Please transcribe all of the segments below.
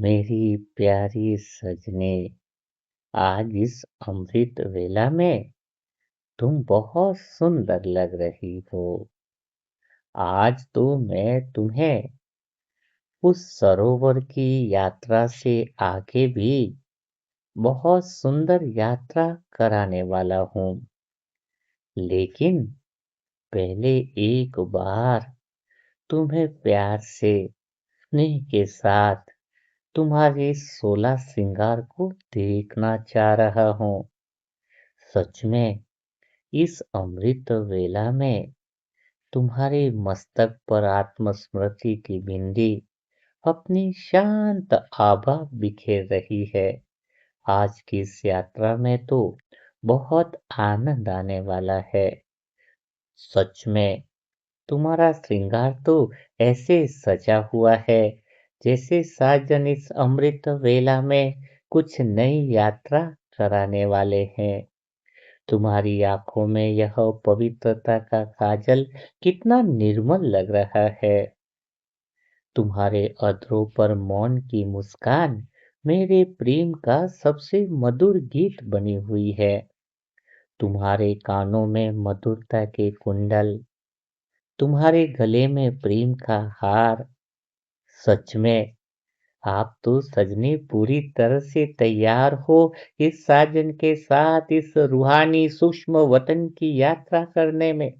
मेरी प्यारी सजनी, आज इस अमृत वेला में तुम बहुत सुंदर लग रही हो। आज तो मैं तुम्हें उस सरोवर की यात्रा से आगे भी बहुत सुंदर यात्रा कराने वाला हूँ। लेकिन पहले एक बार तुम्हें प्यार से, स्नेह के साथ तुम्हारे 16 श्रृंगार को देखना चाह रहा हूँ। सच में इस अमृत वेला में तुम्हारे मस्तक पर आत्मस्मृति की बिंदी अपनी शांत आभा बिखेर रही है। आज की इस यात्रा में तो बहुत आनंद आने वाला है। सच में तुम्हारा श्रृंगार तो ऐसे सजा हुआ है जैसे साजन इस अमृत वेला में कुछ नई यात्रा कराने वाले हैं। तुम्हारी आंखों में यह पवित्रता का काजल कितना निर्मल लग रहा है। तुम्हारे अधरों पर मौन की मुस्कान मेरे प्रेम का सबसे मधुर गीत बनी हुई है। तुम्हारे कानों में मधुरता के कुंडल, तुम्हारे गले में प्रेम का हार। सच में आप तो सजनी पूरी तरह से तैयार हो इस साजन के साथ इस रूहानी सूक्ष्म वतन की यात्रा करने में।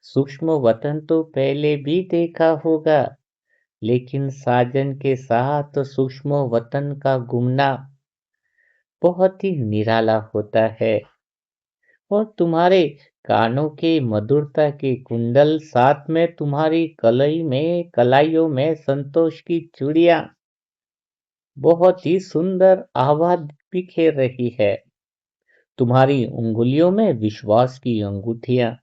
सूक्ष्म वतन तो पहले भी देखा होगा, लेकिन साजन के साथ सूक्ष्म वतन का घूमना बहुत ही निराला होता है। और तुम्हारे कानों के मधुरता के कुंडल, साथ में तुम्हारी कलई में कलाइयों में संतोष की चूड़ियां बहुत ही सुंदर आवाज बिखेर रही है। तुम्हारी उंगलियों में विश्वास की अंगूठियां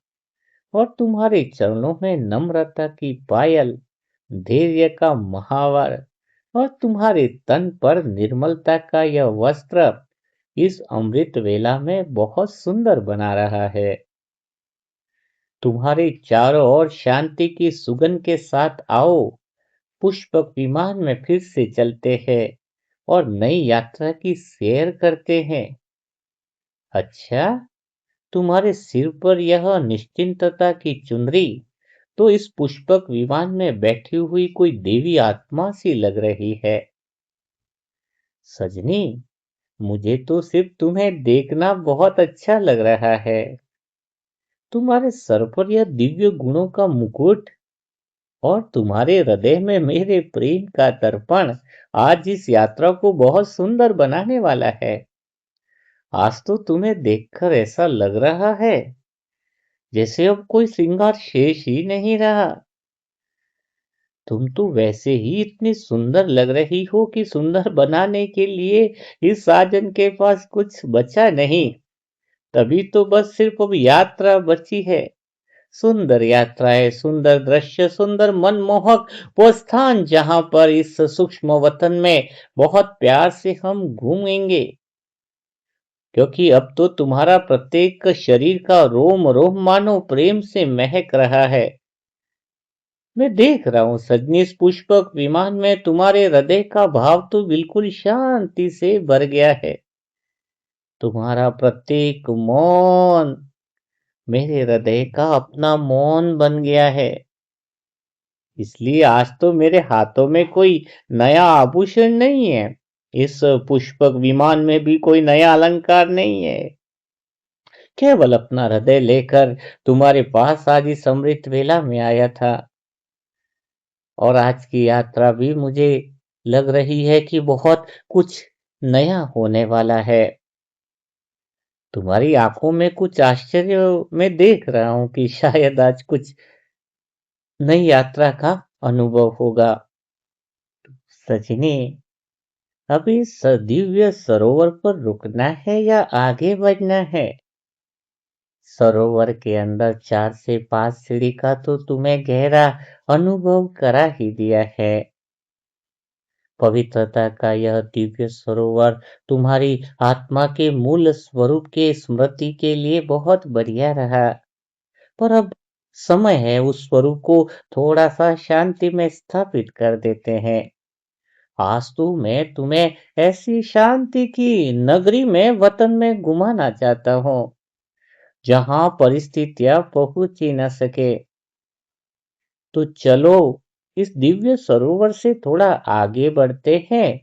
और तुम्हारे चरणों में नम्रता की पायल, धैर्य का महावर और तुम्हारे तन पर निर्मलता का यह वस्त्र इस अमृत वेला में बहुत सुंदर बना रहा है। तुम्हारे चारों ओर शांति की सुगंध के साथ आओ, पुष्पक विमान में फिर से चलते हैं और नई यात्रा की सैर करते हैं। अच्छा, तुम्हारे सिर पर यह निश्चिंतता की चुनरी तो इस पुष्पक विमान में बैठी हुई कोई देवी आत्मा सी लग रही है। सजनी, मुझे तो सिर्फ तुम्हें देखना बहुत अच्छा लग रहा है। तुम्हारे सर पर यह दिव्य गुणों का मुकुट और तुम्हारे हृदय में मेरे प्रेम का दर्पण आज इस यात्रा को बहुत सुंदर बनाने वाला है। आज तो तुम्हें देखकर ऐसा लग रहा है जैसे अब कोई श्रृंगार शेष ही नहीं रहा। तुम तो वैसे ही इतनी सुंदर लग रही हो कि सुंदर बनाने के लिए इस साजन के पास कुछ बचा नहीं। तभी तो बस सिर्फ अब यात्रा बची है। सुंदर यात्राएं, सुंदर दृश्य, सुंदर मनमोहक वो स्थान जहां पर इस सूक्ष्म वतन में बहुत प्यार से हम घूमेंगे। क्योंकि अब तो तुम्हारा प्रत्येक शरीर का रोम रोम मानो प्रेम से महक रहा है। मैं देख रहा हूँ सजनी, इस पुष्पक विमान में तुम्हारे हृदय का भाव तो बिल्कुल शांति से भर गया है। तुम्हारा प्रत्येक मौन मेरे हृदय का अपना मौन बन गया है। इसलिए आज तो मेरे हाथों में कोई नया आभूषण नहीं है। इस पुष्पक विमान में भी कोई नया अलंकार नहीं है। केवल अपना हृदय लेकर तुम्हारे पास आज इस अमृत वेला में आया था। और आज की यात्रा भी मुझे लग रही है कि बहुत कुछ नया होने वाला है। तुम्हारी आंखों में कुछ आश्चर्य मैं देख रहा हूँ कि शायद आज कुछ नई यात्रा का अनुभव होगा। सजनी, अभी इस दिव्य सरोवर पर रुकना है या आगे बढ़ना है? सरोवर के अंदर 4 से 5 सीढ़ी का तो तुम्हें गहरा अनुभव करा ही दिया है। पवित्रता का यह दिव्य सरोवर तुम्हारी आत्मा के मूल स्वरूप के स्मृति के लिए बहुत बढ़िया रहा। पर अब समय है उस स्वरूप को थोड़ा सा शांति में स्थापित कर देते हैं। आज तो मैं तुम्हें ऐसी शांति की नगरी में वतन में घुमाना चाहता हूँ जहाँ परिस्थितियां पहुंच ही न सके। तो चलो इस दिव्य सरोवर से थोड़ा आगे बढ़ते हैं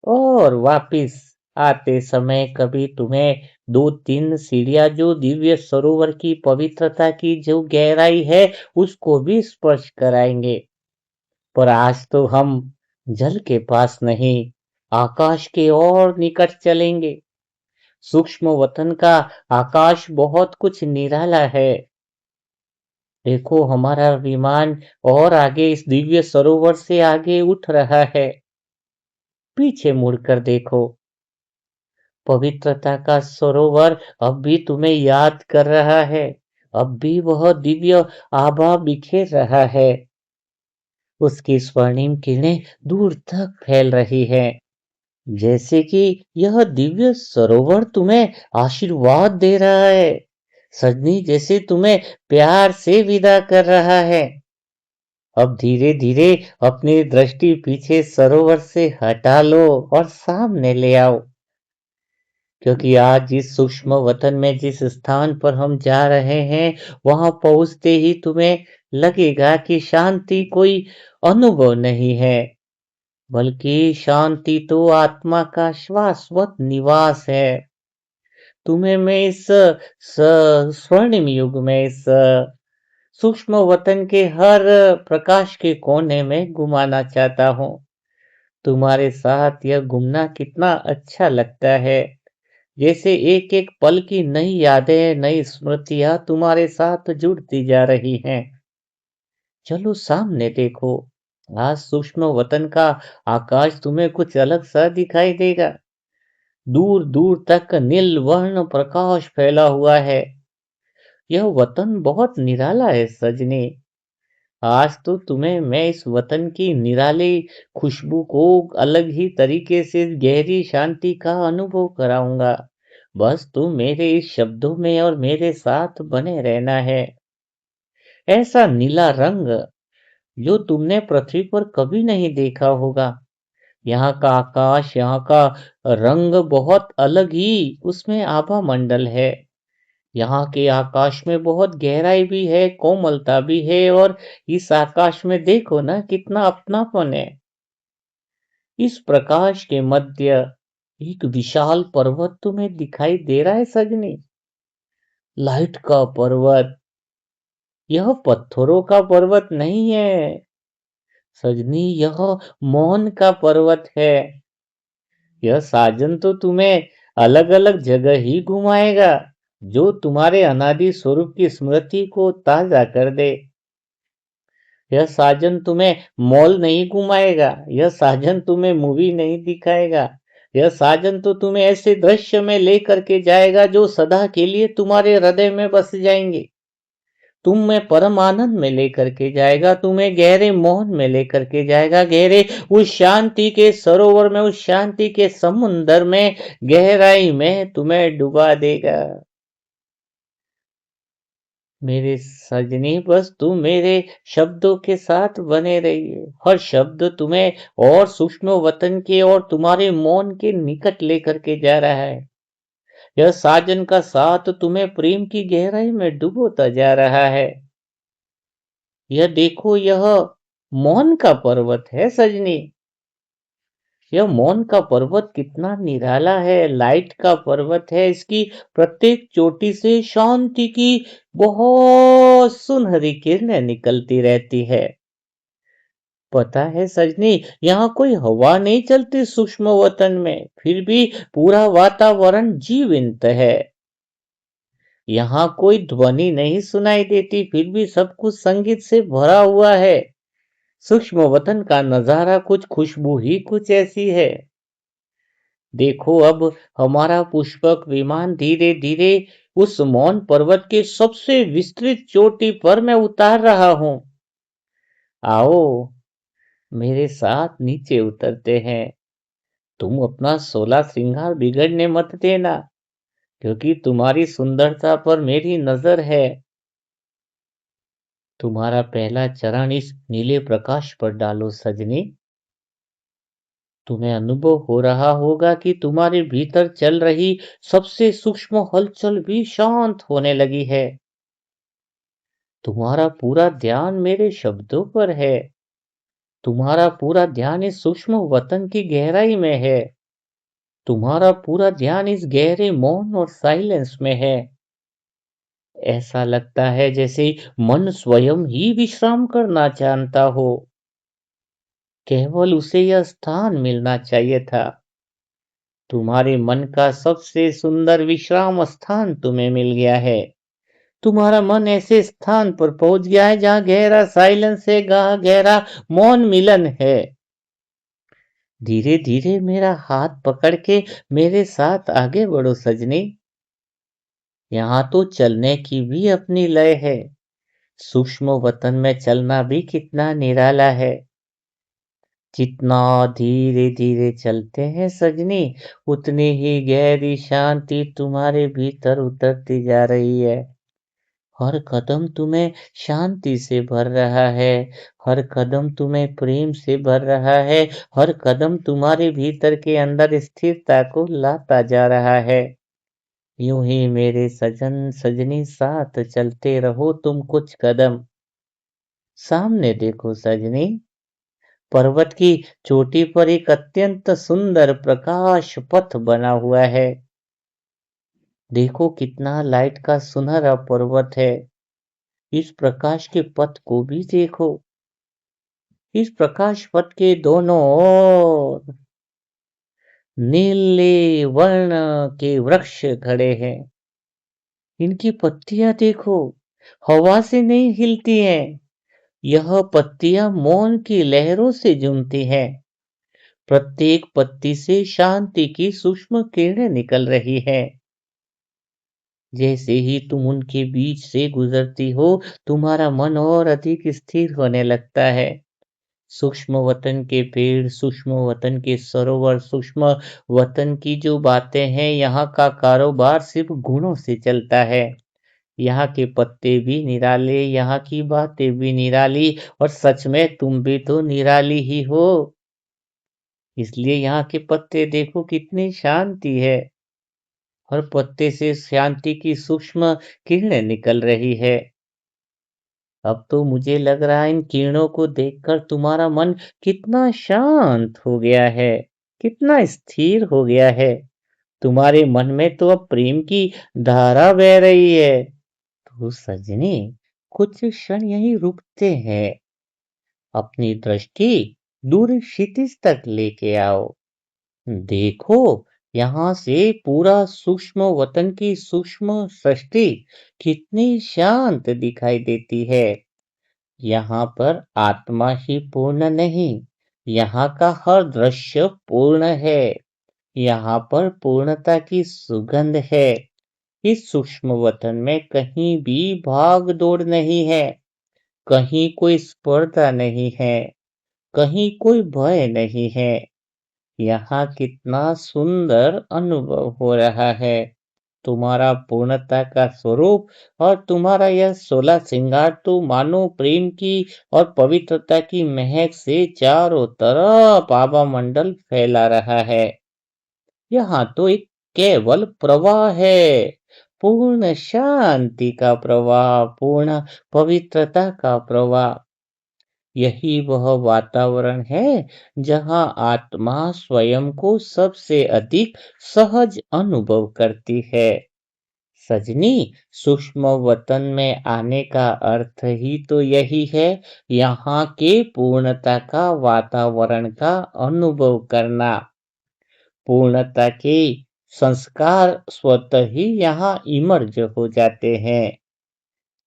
और वापिस आते समय कभी तुम्हें दो तीन सीढ़ियां जो दिव्य सरोवर की पवित्रता की जो गहराई है उसको भी स्पर्श कराएंगे। पर आज तो हम जल के पास नहीं, आकाश के और निकट चलेंगे। सूक्ष्म वतन का आकाश बहुत कुछ निराला है। देखो हमारा विमान और आगे इस दिव्य सरोवर से आगे उठ रहा है। पीछे मुड़कर देखो, पवित्रता का सरोवर अब भी तुम्हें याद कर रहा है। अब भी वह दिव्य आभा बिखेर रहा है। उसकी स्वर्णिम किरणें दूर तक फैल रही हैं। जैसे कि यह दिव्य सरोवर तुम्हें आशीर्वाद दे रहा है। सजनी जैसे तुम्हें प्यार से विदा कर रहा है। अब धीरे धीरे अपनी दृष्टि पीछे सरोवर से हटा लो और सामने ले आओ। क्योंकि आज जिस सूक्ष्म वतन में जिस स्थान पर हम जा रहे हैं वहां पहुंचते ही तुम्हें लगेगा कि शांति कोई अनुभव नहीं है, बल्कि शांति तो आत्मा का शाश्वत निवास है। तुम्हें मैं इस स्वर्णिम युग में इस सूक्ष्म वतन के हर प्रकाश के कोने में घुमाना चाहता हूँ। तुम्हारे साथ यह घूमना कितना अच्छा लगता है। जैसे एक एक पल की नई यादें नई स्मृतियां तुम्हारे साथ जुड़ती जा रही हैं। चलो सामने देखो, आज सूक्ष्म वतन का आकाश तुम्हें कुछ अलग सा दिखाई देगा। दूर दूर तक नील वर्ण प्रकाश फैला हुआ है। यह वतन बहुत निराला है सजनी। आज तो तुम्हें मैं इस वतन की निराली खुशबू को अलग ही तरीके से गहरी शांति का अनुभव कराऊंगा। बस तुम मेरे इस शब्दों में और मेरे साथ बने रहना है। ऐसा नीला रंग जो तुमने पृथ्वी पर कभी नहीं देखा होगा। यहाँ का आकाश, यहाँ का रंग बहुत अलग ही उसमें आभा मंडल है। यहाँ के आकाश में बहुत गहराई भी है, कोमलता भी है और इस आकाश में देखो ना कितना अपनापन है। इस प्रकाश के मध्य एक विशाल पर्वत तुम्हें दिखाई दे रहा है सजनी। लाइट का पर्वत। यह पत्थरों का पर्वत नहीं है सजनी, यह मौन का पर्वत है। यह साजन तो तुम्हें अलग अलग जगह ही घुमाएगा जो तुम्हारे अनादि स्वरूप की स्मृति को ताजा कर दे। यह साजन तुम्हें मॉल नहीं घुमाएगा, यह साजन तुम्हें मूवी नहीं दिखाएगा। यह साजन तो तुम्हें ऐसे दृश्य में लेकर के जाएगा जो सदा के लिए तुम्हारे हृदय में बस जाएंगे। तुम में परम आनंद में लेकर के जाएगा, तुम्हें गहरे मोहन में लेकर के जाएगा, गहरे उस शांति के सरोवर में, उस शांति के समुंदर में, गहराई में तुम्हें डुबा देगा। मेरे सजनी बस तुम मेरे शब्दों के साथ बने रहिए। हर शब्द तुम्हें और सूक्ष्म वतन के और तुम्हारे मौन के निकट लेकर के जा रहा है। यह साजन का साथ तुम्हें प्रेम की गहराई में डुबोता जा रहा है। यह देखो, यह मौन का पर्वत है सजनी। यह मौन का पर्वत कितना निराला है, लाइट का पर्वत है। इसकी प्रत्येक चोटी से शांति की बहुत सुनहरी किरणें निकलती रहती है। पता है सजनी, यहाँ कोई हवा नहीं चलती सूक्ष्म वतन में, फिर भी पूरा वातावरण जीवंत है। यहाँ कोई ध्वनि नहीं सुनाई देती, फिर भी सब कुछ संगीत से भरा हुआ है। सूक्ष्म वतन का नजारा कुछ खुशबू ही कुछ ऐसी है। देखो अब हमारा पुष्पक विमान धीरे धीरे उस मौन पर्वत के सबसे विस्तृत चोटी पर मैं उतार रहा हूं। आओ मेरे साथ नीचे उतरते हैं। तुम अपना 16 श्रृंगार बिगड़ने मत देना, क्योंकि तुम्हारी सुंदरता पर मेरी नजर है। तुम्हारा पहला चरण इस नीले प्रकाश पर डालो सजनी। तुम्हें अनुभव हो रहा होगा कि तुम्हारे भीतर चल रही सबसे सूक्ष्म हलचल भी शांत होने लगी है। तुम्हारा पूरा ध्यान मेरे शब्दों पर है। तुम्हारा पूरा ध्यान इस सूक्ष्म वतन की गहराई में है। तुम्हारा पूरा ध्यान इस गहरे मौन और साइलेंस में है। ऐसा लगता है जैसे मन स्वयं ही विश्राम करना जानता हो। केवल उसे यह स्थान मिलना चाहिए था। तुम्हारे मन का सबसे सुंदर विश्राम स्थान तुम्हें मिल गया है। तुम्हारा मन ऐसे स्थान पर पहुंच गया है जहां गहरा साइलेंस है, जहां गहरा मौन मिलन है। धीरे धीरे मेरा हाथ पकड़ के मेरे साथ आगे बढ़ो सजनी। यहाँ तो चलने की भी अपनी लय है। सूक्ष्म वतन में चलना भी कितना निराला है। जितना धीरे धीरे चलते हैं सजनी, उतनी ही गहरी शांति तुम्हारे भीतर उतरती जा रही है। हर कदम तुम्हें शांति से भर रहा है। हर कदम तुम्हें प्रेम से भर रहा है। हर कदम तुम्हारे भीतर के अंदर स्थिरता को लाता जा रहा है। यूं ही मेरे सजन सजनी साथ चलते रहो तुम कुछ कदम। सामने देखो सजनी, पर्वत की चोटी पर एक अत्यंत सुंदर प्रकाश पथ बना हुआ है। देखो कितना लाइट का सुनहरा पर्वत है। इस प्रकाश के पथ को भी देखो। इस प्रकाश पथ के दोनों ओर नीले वर्ण के वृक्ष खड़े हैं। इनकी पत्तियां देखो, हवा से नहीं हिलती हैं। यह पत्तियां मौन की लहरों से झूमती हैं। प्रत्येक पत्ती से शांति की सूक्ष्म किरणें निकल रही हैं। जैसे ही तुम उनके बीच से गुजरती हो, तुम्हारा मन और अधिक स्थिर होने लगता है। सूक्ष्म वतन के पेड़, सूक्ष्म वतन के सरोवर, सूक्ष्म वतन की जो बातें हैं, यहाँ का कारोबार सिर्फ गुणों से चलता है। यहाँ के पत्ते भी निराले, यहाँ की बातें भी निराली, और सच में तुम भी तो निराली ही हो। इसलिए यहाँ के पत्ते देखो कितनी शांति है। हर पत्ते से शांति की सूक्ष्म किरणें निकल रही है। अब तो मुझे लग रहा है इन किरणों को देखकर तुम्हारा मन कितना शांत हो गया है, कितना स्थिर हो गया है। तुम्हारे मन में तो अब प्रेम की धारा बह रही है। तो सजनी, कुछ क्षण यहीं रुकते हैं। अपनी दृष्टि दूर क्षितिज तक लेके आओ। देखो, यहाँ से पूरा सूक्ष्म वतन की सूक्ष्म सृष्टि कितनी शांत दिखाई देती है। यहाँ पर आत्मा ही पूर्ण नहीं, यहाँ का हर दृश्य पूर्ण है। यहाँ पर पूर्णता की सुगंध है। इस सूक्ष्म वतन में कहीं भी भाग दौड़ नहीं है, कहीं कोई स्पर्धा नहीं है, कहीं कोई भय नहीं है। यहाँ कितना सुंदर अनुभव हो रहा है। तुम्हारा पूर्णता का स्वरूप और तुम्हारा यह 16 श्रृंगार तो मानो प्रेम की और पवित्रता की महक से चारों तरफ आभा मंडल फैला रहा है। यहाँ तो एक केवल प्रवाह है, पूर्ण शांति का प्रवाह, पूर्ण पवित्रता का प्रवाह। यही वह वातावरण है जहाँ आत्मा स्वयं को सबसे अधिक सहज अनुभव करती है। सजनी, सूक्ष्म वतन में आने का अर्थ ही तो यही है, यहाँ के पूर्णता का वातावरण का अनुभव करना। पूर्णता के संस्कार स्वतः ही यहाँ इमर्ज हो जाते हैं।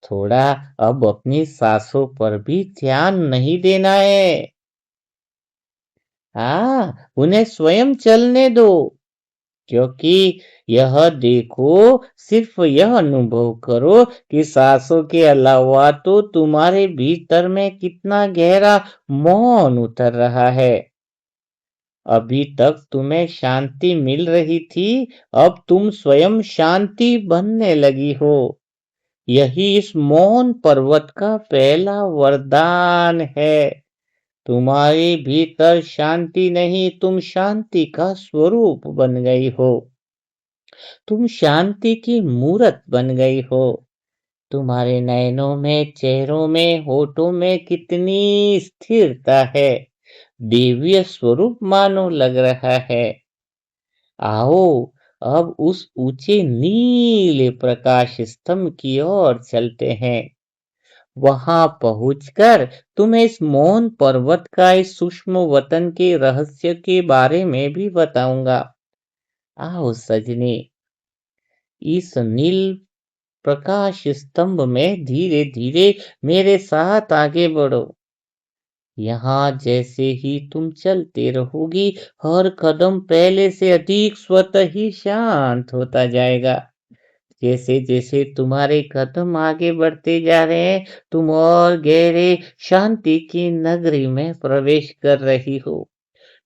थोड़ा अब अपनी सांसों पर भी ध्यान नहीं देना है। हाँ, उन्हें स्वयं चलने दो, क्योंकि यह देखो, सिर्फ यह अनुभव करो कि सांसों के अलावा तो तुम्हारे भीतर में कितना गहरा मौन उतर रहा है। अभी तक तुम्हें शांति मिल रही थी, अब तुम स्वयं शांति बनने लगी हो। यही इस मौन पर्वत का पहला वरदान है। तुम्हारे भीतर शांति नहीं, तुम शांति का स्वरूप बन गई हो। तुम शांति की मूरत बन गई हो। तुम्हारे नयनों में, चेहरों में, होठों में कितनी स्थिरता है। दिव्य स्वरूप मानो लग रहा है। आओ अब उस ऊंचे नीले प्रकाश स्तंभ की ओर चलते हैं। वहां पहुंचकर तुम्हें इस मौन पर्वत का, इस सूक्ष्म वतन के रहस्य के बारे में भी बताऊंगा। आओ सजनी, इस नील प्रकाश स्तंभ में धीरे धीरे मेरे साथ आगे बढ़ो। यहाँ जैसे ही तुम चलते रहोगी, हर कदम पहले से अधिक स्वतः ही शांत होता जाएगा। जैसे जैसे तुम्हारे कदम आगे बढ़ते जा रहे हैं, तुम और गहरे शांति की नगरी में प्रवेश कर रही हो।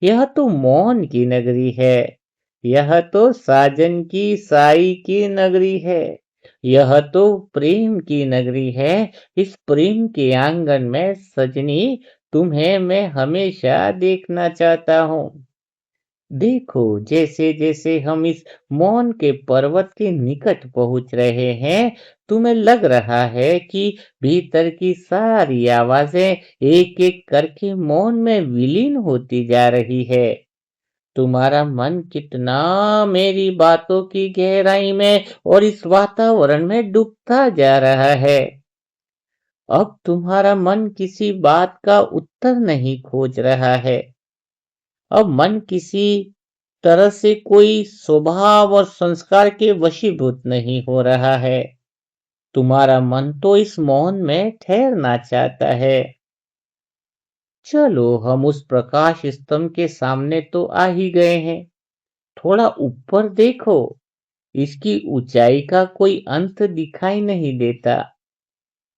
यह तो मौन की नगरी है। यह तो साजन की, साई की नगरी है। यह तो प्रेम की नगरी है। इस प्रेम के आंगन में सजनी, तुम्हें मैं हमेशा देखना चाहता हूँ। देखो, जैसे जैसे हम इस मौन के पर्वत के निकट पहुंच रहे हैं, तुम्हें लग रहा है कि भीतर की सारी आवाजें एक एक करके मौन में विलीन होती जा रही है। तुम्हारा मन कितना मेरी बातों की गहराई में और इस वातावरण में डूबता जा रहा है। अब तुम्हारा मन किसी बात का उत्तर नहीं खोज रहा है। अब मन किसी तरह से कोई स्वभाव और संस्कार के वशीभूत नहीं हो रहा है। तुम्हारा मन तो इस मौन में ठहरना चाहता है। चलो, हम उस प्रकाश स्तंभ के सामने तो आ ही गए हैं। थोड़ा ऊपर देखो। इसकी ऊंचाई का कोई अंत दिखाई नहीं देता।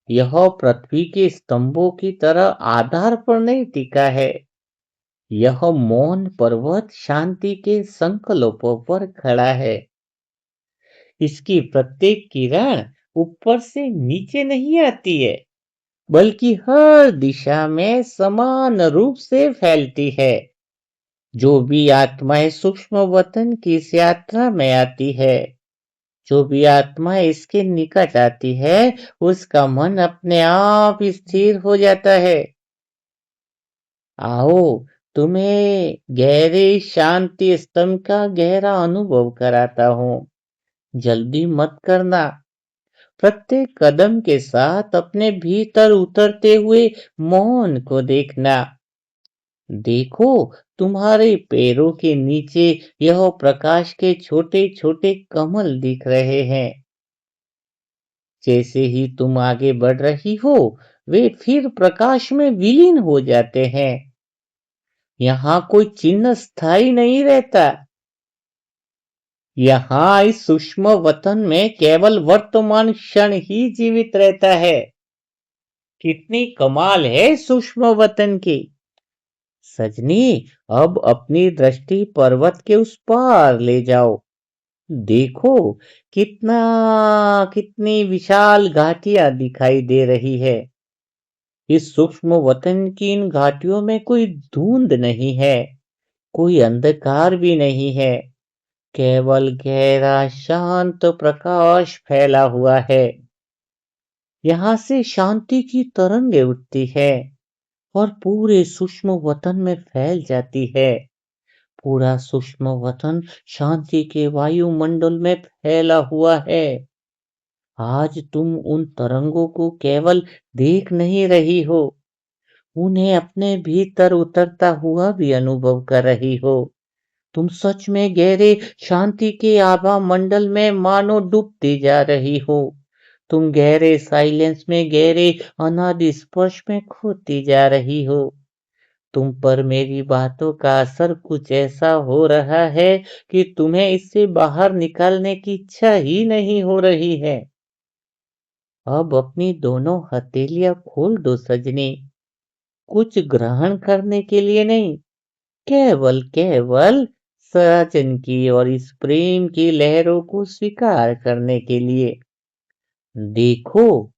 यह पृथ्वी के स्तंभों की तरह आधार पर नहीं टिका है। यह मौन पर्वत शांति के संकल्पों पर खड़ा है। इसकी प्रत्येक किरण ऊपर से नीचे नहीं आती है, बल्कि हर दिशा में समान रूप से फैलती है। जो भी आत्माएं सूक्ष्म वतन की इस यात्रा में आती है, जो भी आत्मा इसके निकट आती है, उसका मन अपने आप स्थिर हो जाता है। आओ, तुम्हें गहरे शांति स्तंभ का गहरा अनुभव कराता हूँ। जल्दी मत करना। प्रत्येक कदम के साथ अपने भीतर उतरते हुए मौन को देखना। देखो, तुम्हारे पैरों के नीचे यह प्रकाश के छोटे छोटे कमल दिख रहे हैं। जैसे ही तुम आगे बढ़ रही हो, वे फिर प्रकाश में विलीन हो जाते हैं। यहाँ कोई चिन्ह स्थायी नहीं रहता। यहाँ इस सूक्ष्म वतन में केवल वर्तमान क्षण ही जीवित रहता है। कितनी कमाल है सूक्ष्म वतन की। सजनी, अब अपनी दृष्टि पर्वत के उस पार ले जाओ। देखो, कितना कितनी विशाल घाटियां दिखाई दे रही है। इस सूक्ष्म वतन की इन घाटियों में कोई धुंध नहीं है, कोई अंधकार भी नहीं है। केवल गहरा शांत प्रकाश फैला हुआ है। यहाँ से शांति की तरंगें उठती है और पूरे सूक्ष्म वतन में फैल जाती है। पूरा सूक्ष्म वतन शांति के वायुमंडल में फैला हुआ है। आज तुम उन तरंगों को केवल देख नहीं रही हो, उन्हें अपने भीतर उतरता हुआ भी अनुभव कर रही हो। तुम सच में गहरे शांति के आभा मंडल में मानो डूबती जा रही हो। तुम गहरे साइलेंस में, गहरे अनादि स्पर्श में खोती जा रही हो। तुम पर मेरी बातों का असर कुछ ऐसा हो रहा है कि तुम्हें इससे बाहर निकालने की इच्छा ही नहीं हो रही है। अब अपनी दोनों हथेलियां खोल दो सजनी। कुछ ग्रहण करने के लिए नहीं, केवल केवल सचन की और इस प्रेम की लहरों को स्वीकार करने के लिए। देखो,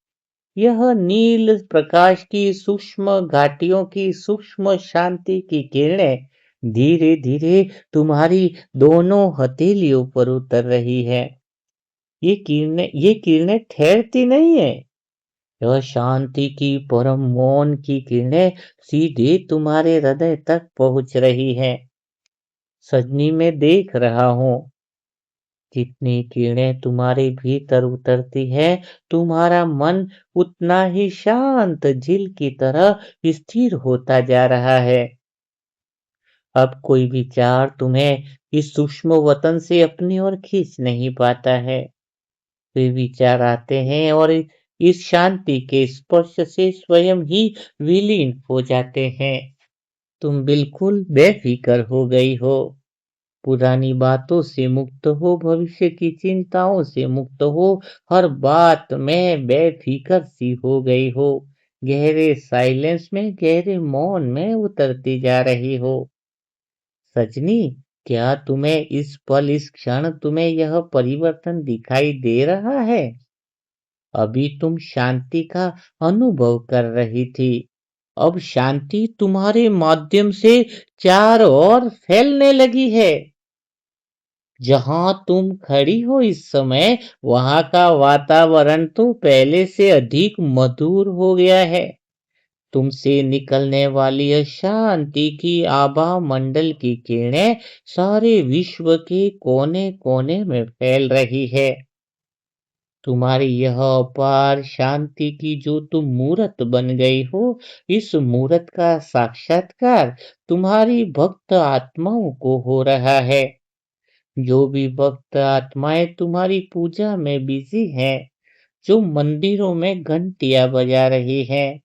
यह नील प्रकाश की सूक्ष्म घाटियों की सूक्ष्म शांति की किरणें धीरे धीरे तुम्हारी दोनों हथेलियों पर उतर रही है। ये किरणें ठहरती नहीं है। यह शांति की परम मौन की किरणें सीधे तुम्हारे हृदय तक पहुंच रही है। सजनी में देख रहा हूँ, जितनी किरणें तुम्हारे भीतर उतरती है, तुम्हारा मन उतना ही शांत झील की तरह स्थिर होता जा रहा है। अब कोई विचार तुम्हें इस सूक्ष्म वतन से अपनी ओर खींच नहीं पाता है। वे विचार आते हैं और इस शांति के स्पर्श से स्वयं ही विलीन हो जाते हैं। तुम बिल्कुल बेफिक्र हो गई हो, पुरानी बातों से मुक्त हो, भविष्य की चिंताओं से मुक्त हो, हर बात में बेफिक्र सी हो गई हो, गहरे साइलेंस में, गहरे मौन में उतरती जा रही हो। सजनी, क्या तुम्हें इस पल, इस क्षण तुम्हें यह परिवर्तन दिखाई दे रहा है? अभी तुम शांति का अनुभव कर रही थी, अब शांति तुम्हारे माध्यम से चारों ओर फैलने लगी है। जहां तुम खड़ी हो इस समय, वहां का वातावरण तो पहले से अधिक मधुर हो गया है। तुमसे निकलने वाली यह शांति की आभा मंडल की किरणें सारे विश्व के कोने कोने में फैल रही है। तुम्हारी यह अपार शांति की जो तुम मूर्त बन गई हो, इस मूर्त का साक्षात्कार तुम्हारी भक्त आत्माओं को हो रहा है। जो भी भक्त आत्माएं तुम्हारी पूजा में बिजी हैं, जो मंदिरों में घंटियां बजा रही हैं,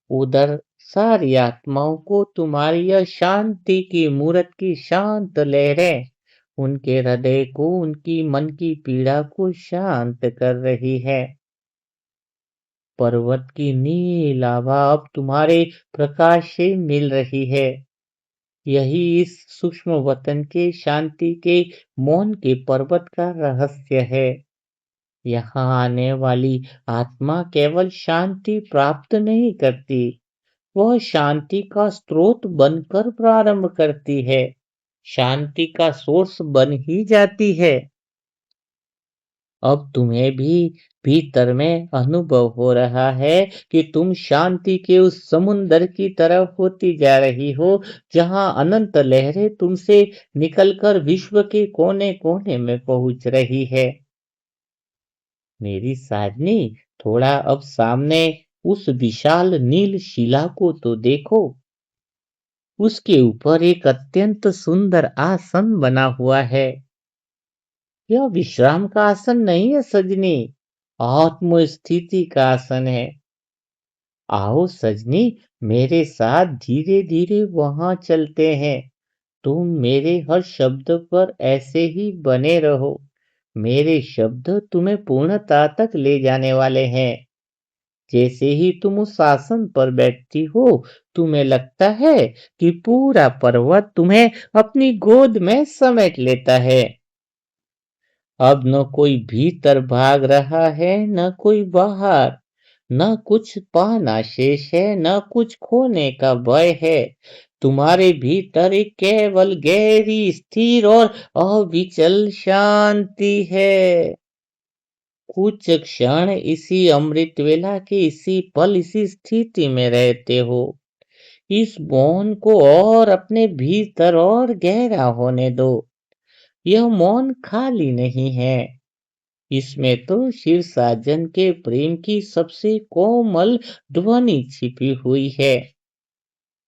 उधर सारी आत्माओं को तुम्हारी यह शांति की मूर्त की शांत लहरें उनके हृदय को, उनकी मन की पीड़ा को शांत कर रही है। पर्वत की नील आभा अब तुम्हारे प्रकाश से मिल रही है। यही इस सूक्ष्म वतन के शांति के मौन के पर्वत का रहस्य है। यहाँ आने वाली आत्मा केवल शांति प्राप्त नहीं करती, वह शांति का स्रोत बनकर प्रारंभ करती है, शांति का सोर्स बन ही जाती है। अब तुम्हें भी भीतर में अनुभव हो रहा है कि तुम शांति के उस समुंदर की तरफ होती जा रही हो, जहां अनंत लहरें तुमसे निकलकर विश्व के कोने कोने में पहुंच रही है। मेरी साजनी, थोड़ा अब सामने उस विशाल नील शिला को तो देखो। उसके ऊपर एक अत्यंत सुंदर आसन बना हुआ है। यह विश्राम का आसन नहीं है सजनी, आत्म स्थिति का आसन है। आओ सजनी, मेरे साथ धीरे धीरे वहां चलते हैं। तुम मेरे हर शब्द पर ऐसे ही बने रहो। मेरे शब्द तुम्हें पूर्णता तक ले जाने वाले हैं। जैसे ही तुम उस आसन पर बैठती हो, तुम्हें लगता है कि पूरा पर्वत तुम्हें अपनी गोद में समेट लेता है। अब न कोई भीतर भाग रहा है, न कोई बाहर, न कुछ पाना शेष है, न कुछ खोने का भय है। तुम्हारे भीतर एक केवल गहरी, स्थिर और अविचल शांति है। कुछ क्षण इसी अमृत वेला के इसी पल, इसी स्थिति में रहते हो। इस मौन को और अपने भीतर और गहरा होने दो। यह मौन खाली नहीं है, इसमें तो शिव साजन के प्रेम की सबसे कोमल ध्वनि छिपी हुई है।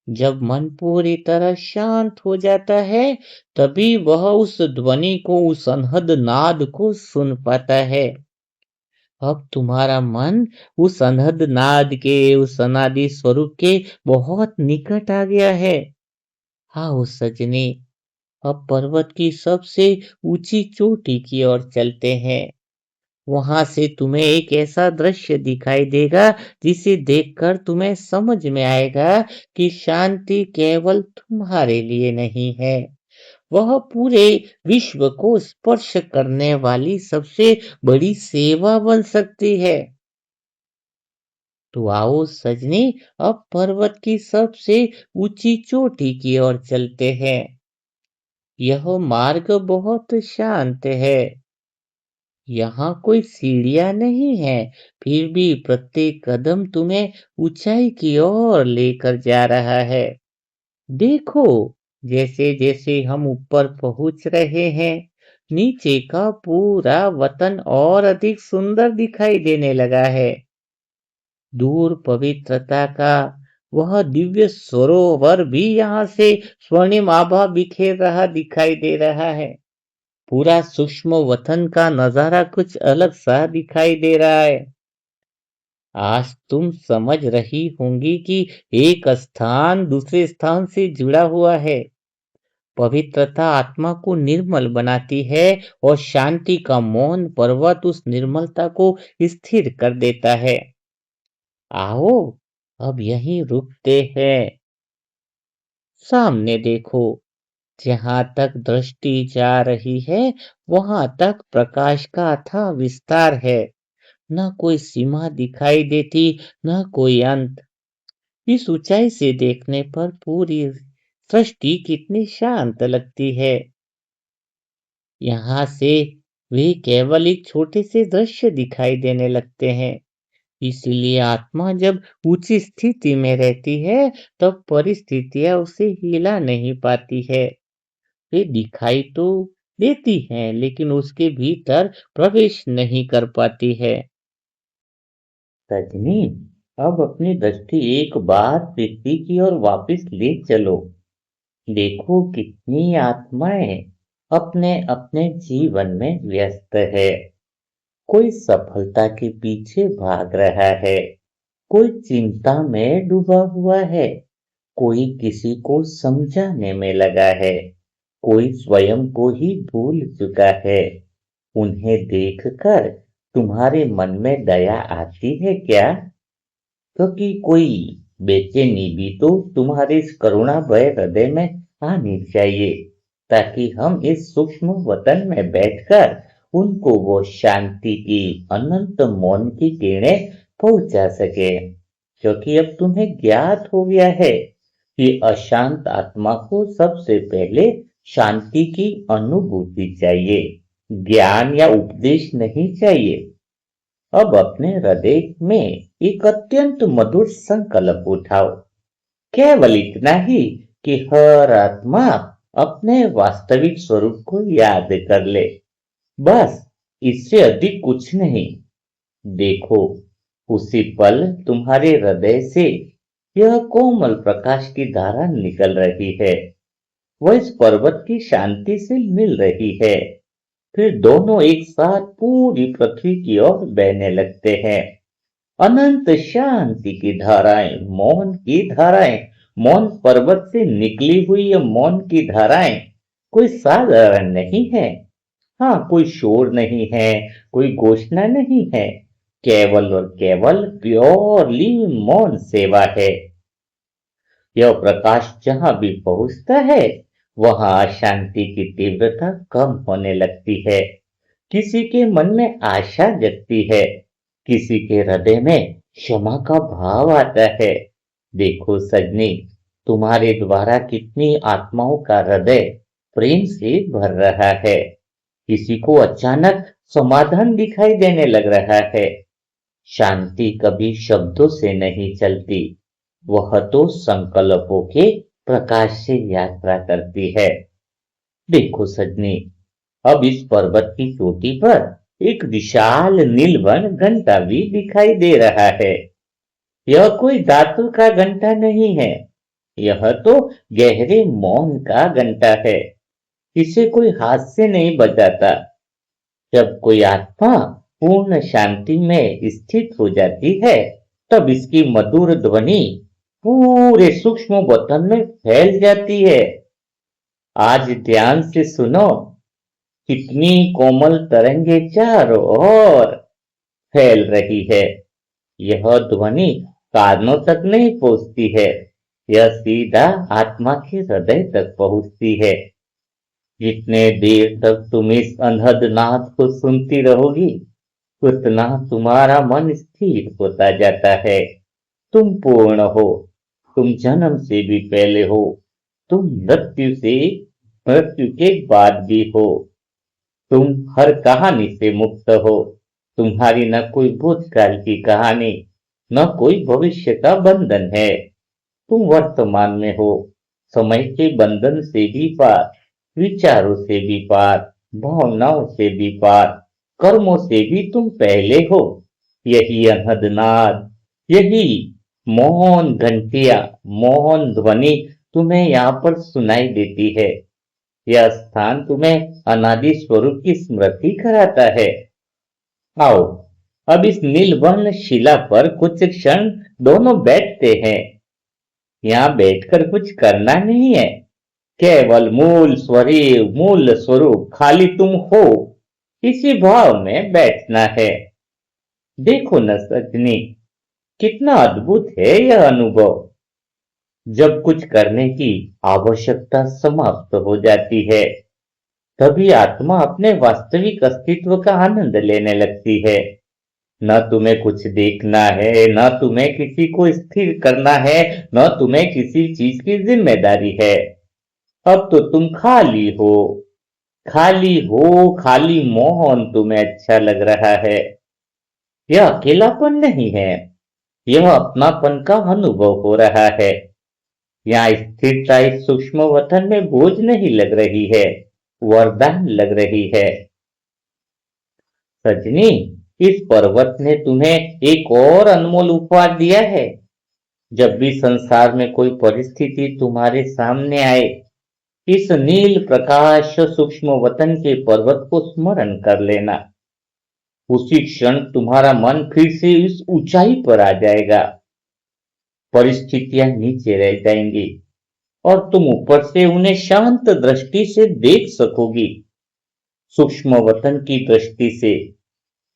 जब मन पूरी तरह शांत हो जाता है, तभी वह उस ध्वनि को, उस अनहद नाद को सुन पाता है। अब तुम्हारा मन उस अनहद नाद के, उस अनादि स्वरूप के बहुत निकट आ गया है। हाँ सजनी, अब पर्वत की सबसे ऊंची चोटी की ओर चलते हैं। वहां से तुम्हें एक ऐसा दृश्य दिखाई देगा, जिसे देखकर तुम्हें समझ में आएगा कि शांति केवल तुम्हारे लिए नहीं है, वह पूरे विश्व को स्पर्श करने वाली सबसे बड़ी सेवा बन सकती है। तो आओ सजनी, अब पर्वत की सबसे ऊंची चोटी की ओर चलते हैं। यह मार्ग बहुत शांत है। यहाँ कोई सीढ़ियां नहीं है, फिर भी प्रत्येक कदम तुम्हें ऊंचाई की ओर लेकर जा रहा है। देखो, जैसे जैसे हम ऊपर पहुंच रहे हैं, नीचे का पूरा वतन और अधिक सुंदर दिखाई देने लगा है। दूर पवित्रता का वह दिव्य सरोवर भी यहाँ से स्वर्णिम आभा बिखेर रहा दिखाई दे रहा है। पूरा सूक्ष्म वतन का नजारा कुछ अलग सा दिखाई दे रहा है। आज तुम समझ रही होंगी कि एक स्थान दूसरे स्थान से जुड़ा हुआ है। पवित्रता आत्मा को निर्मल बनाती है और शांति का मौन पर्वत उस निर्मलता को स्थिर कर देता है। आओ, अब यहीं रुकते हैं। सामने देखो, जहां तक दृष्टि जा रही है, वहां तक प्रकाश का अथाह विस्तार है। न कोई सीमा दिखाई देती, न कोई अंत। इस ऊंचाई से देखने पर पूरी सृष्टि कितनी शांत लगती है। यहाँ से वे केवल एक छोटे से दृश्य दिखाई देने लगते हैं। इसीलिए आत्मा जब ऊंची स्थिति में रहती है, तब परिस्थितियां उसे हिला नहीं पाती है। वे दिखाई तो देती हैं, लेकिन उसके भीतर प्रवेश नहीं कर पाती है। सजनी, अब अपनी दृष्टि एक बार पृथ्वी की ओर वापस ले चलो। देखो कितनी आत्माएं अपने अपने जीवन में व्यस्त है। कोई सफलता के पीछे भाग रहा है, कोई चिंता में डूबा हुआ है, कोई किसी को समझाने में लगा है, कोई स्वयं को ही भूल चुका है। उन्हें देखकर तुम्हारे मन में दया आती है क्या? क्योंकि कोई बेचैनी भी तो तुम्हारे इस करुणा भय हृदय में आनी चाहिए, ताकि हम इस सूक्ष्म वतन में बैठकर उनको वो शांति की अनंत मौन की किरणें पहुंचा सके। क्योंकि अब तुम्हें ज्ञात हो गया है कि अशांत आत्मा को सबसे पहले शांति की अनुभूति चाहिए, ज्ञान या उपदेश नहीं चाहिए। अब अपने हृदय में एक अत्यंत मधुर संकल्प उठाओ, केवल इतना ही कि हर आत्मा अपने वास्तविक स्वरूप को याद कर ले। बस, इससे अधिक कुछ नहीं। देखो, उसी पल तुम्हारे हृदय से यह कोमल प्रकाश की धारा निकल रही है। वह इस पर्वत की शांति से मिल रही है। फिर दोनों एक साथ पूरी पृथ्वी की ओर बहने लगते हैं। अनंत शांति की धाराएं, मौन की धाराएं। मौन पर्वत से निकली हुई ये मौन की धाराएं कोई साधारण नहीं है। हाँ, कोई शोर नहीं है, कोई घोषणा नहीं है, केवल और केवल प्योरली मौन सेवा है। यह प्रकाश जहां भी पहुंचता है, वहां अशांति की तीव्रता कम होने लगती है। किसी के मन में आशा जगती है, किसी के हृदय में क्षमा का भाव आता है। देखो सजनी, तुम्हारे द्वारा कितनी आत्माओं का हृदय प्रेम से भर रहा है। किसी को अचानक समाधान दिखाई देने लग रहा है। शांति कभी शब्दों से नहीं चलती, वह तो संकल्पों के प्रकाश से यात्रा करती है। देखो सजनी, अब इस पर्वत की चोटी पर एक विशाल नीलवन घंटा भी दिखाई दे रहा है। यह कोई धातु का घंटा नहीं है, यह तो गहरे मौन का घंटा है। इसे कोई हाथ से नहीं बजाता। जब कोई आत्मा पूर्ण शांति में स्थित हो जाती है, तब इसकी मधुर ध्वनि पूरे सूक्ष्म वतन में फैल जाती है। आज ध्यान से सुनो, कितनी कोमल तरंगे चारों ओर फैल रही है। यह ध्वनि कानों तक नहीं पहुंचती है, यह सीधा आत्मा के हृदय तक पहुंचती है। जितने देर तक तुम इस अनहद नाद को सुनती रहोगी, उतना तुम्हारा मन स्थिर होता जाता है। तुम पूर्ण हो, तुम जन्म से भी पहले हो, तुम मृत्यु के बाद भी हो, तुम हर कहानी से मुक्त हो, तुम्हारी न कोई भूतकाल की कहानी, न कोई भविष्य का बंधन है, तुम वर्तमान में हो, समय के बंधन से भी पार, विचारों से भी पार, भावनाओं से भी पार, कर्मों से भी तुम पहले हो। यही अनहद, यही मौन घंटिया, मौन ध्वनि तुम्हें यहाँ पर सुनाई देती है। यह स्थान तुम्हें अनादि स्वरूप की स्मृति कराता है। आओ, अब इस नीलवर्ण शिला पर कुछ क्षण दोनों बैठते हैं। यहाँ बैठकर कुछ करना नहीं है, केवल मूल स्वरूप खाली तुम हो, इसी भाव में बैठना है। देखो न सजनी, कितना अद्भुत है यह अनुभव। जब कुछ करने की आवश्यकता समाप्त हो जाती है, तभी आत्मा अपने वास्तविक अस्तित्व का आनंद लेने लगती है। न तुम्हें कुछ देखना है, न तुम्हें किसी को स्थिर करना है, न तुम्हें किसी चीज की जिम्मेदारी है। अब तो तुम खाली हो, खाली हो, खाली मौन तुम्हें अच्छा लग रहा है। यह अकेलापन नहीं है, यह अपनापन का अनुभव हो रहा है। यहाँ स्थिरता इस सूक्ष्म वतन में बोझ नहीं लग रही है, वरदान लग रही है। सजनी, इस पर्वत ने तुम्हें एक और अनमोल उपहार दिया है। जब भी संसार में कोई परिस्थिति तुम्हारे सामने आए, इस नील प्रकाश सूक्ष्म वतन के पर्वत को स्मरण कर लेना। उसी क्षण तुम्हारा मन फिर से इस ऊंचाई पर आ जाएगा। परिस्थितियां नीचे रह जाएंगी और तुम ऊपर से उन्हें शांत दृष्टि से देख सकोगी। सूक्ष्म वतन की दृष्टि से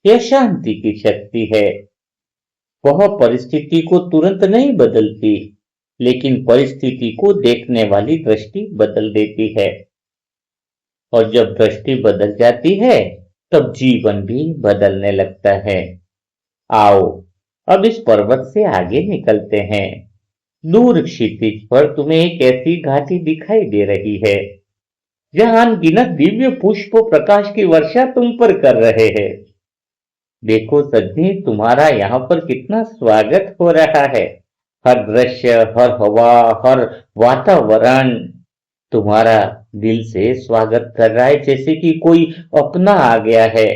यह शांति की शक्ति है। वह परिस्थिति को तुरंत नहीं बदलती, लेकिन परिस्थिति को देखने वाली दृष्टि बदल देती है। और जब दृष्टि बदल जाती है, तब जीवन भी बदलने लगता है। आओ, अब इस पर्वत से आगे निकलते हैं। दूर क्षितिज पर तुम्हें एक ऐसी घाटी दिखाई दे रही है, जहां अनगिनत दिव्य पुष्प प्रकाश की वर्षा तुम पर कर रहे हैं। देखो सज्जनी, तुम्हारा यहाँ पर कितना स्वागत हो रहा है। हर दृश्य, हर हवा, हर वातावरण तुम्हारा दिल से स्वागत कर रहा है, जैसे कि कोई अपना आ गया है।